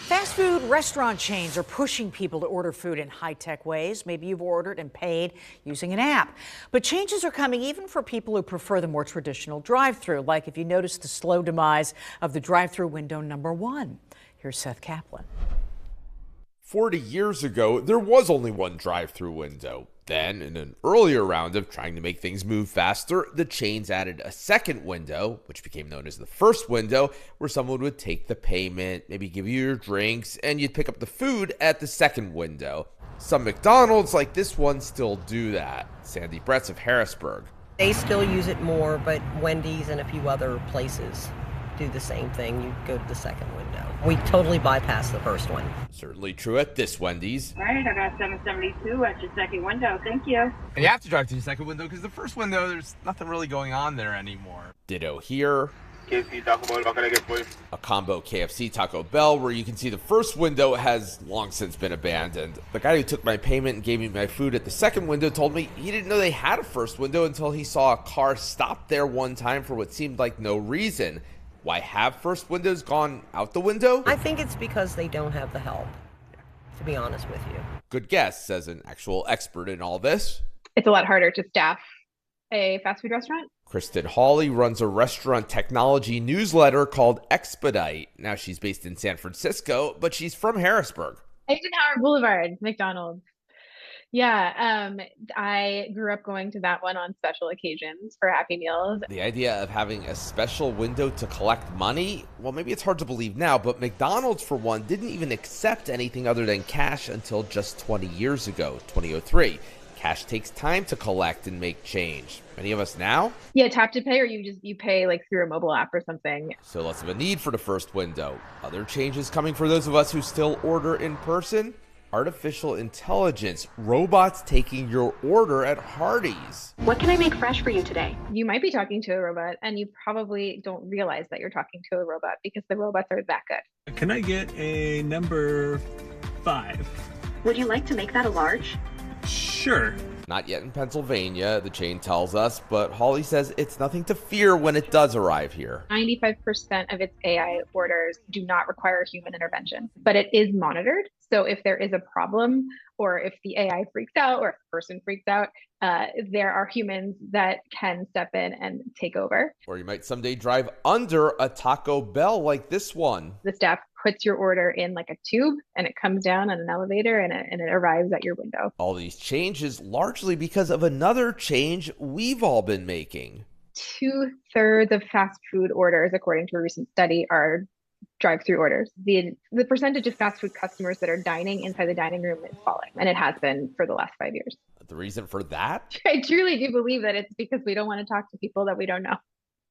Fast food restaurant chains are pushing people to order food in high-tech ways. Maybe you've ordered and paid using an app. But changes are coming even for people who prefer the more traditional drive-thru, like if you notice the slow demise of the drive-thru window #1. Here's Seth Kaplan. 40 years ago, there was only one drive-thru window. Then, in an earlier round of trying to make things move faster, the chains added a second window, which became known as the first window, where someone would take the payment, maybe give you your drinks, and you'd pick up the food at the second window. Some McDonald's, like this one, still do that. Sandy Bretts of Harrisburg. They still use it more, but Wendy's and a few other places do the same thing. You go to the second window. We totally bypass the first one. Certainly true at this Wendy's. All right, I got 772 at your second window. Thank you. And you have to drive to the second window because the first window, there's nothing really going on there anymore. Ditto here. KFC, Taco Bell, what can I get for you? A combo KFC Taco Bell where you can see the first window has long since been abandoned. The guy who took my payment and gave me my food at the second window told me he didn't know they had a first window until he saw a car stop there one time for what seemed like no reason. Why have first windows gone out the window? I think it's because they don't have the help, to be honest with you. Good guess, says an actual expert in all this. It's a lot harder to staff a fast food restaurant. Kristen Hawley runs a restaurant technology newsletter called Expedite. Now she's based in San Francisco, but she's from Harrisburg. Eisenhower Boulevard, McDonald's. Yeah, I grew up going to that one on special occasions for Happy Meals. The idea of having a special window to collect money, well, maybe it's hard to believe now, but McDonald's, for one, didn't even accept anything other than cash until just 20 years ago, 2003. Cash takes time to collect and make change. Many of us now? Yeah, tap to pay, or you pay like through a mobile app or something. So less of a need for the first window. Other changes coming for those of us who still order in person? Artificial intelligence, robots taking your order at Hardee's. What can I make fresh for you today? You might be talking to a robot, and you probably don't realize that you're talking to a robot because the robots are that good. Can I get a number 5? Would you like to make that a large? Sure. Not yet in Pennsylvania, the chain tells us, but Hawley says it's nothing to fear when it does arrive here. 95% of its AI orders do not require human intervention, but it is monitored. So if there is a problem, or if the AI freaks out, or if the person freaks out, there are humans that can step in and take over. Or you might someday drive under a Taco Bell like this one. The staff puts your order in like a tube, and it comes down on an elevator, and it arrives at your window. All these changes largely because of another change we've all been making. 2/3 of fast food orders, according to a recent study, are drive-through orders. The percentage of fast food customers that are dining inside the dining room is falling, and it has been for the last 5 years. The reason for that? I truly do believe that it's because we don't want to talk to people that we don't know.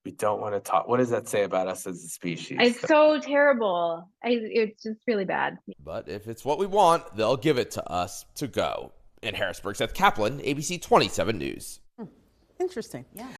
We don't want to talk. What does that say about us as a species? It's so terrible. It's just really bad. But if it's what we want, they'll give it to us to go. In Harrisburg, Seth Kaplan, ABC 27 News. Interesting. Yeah.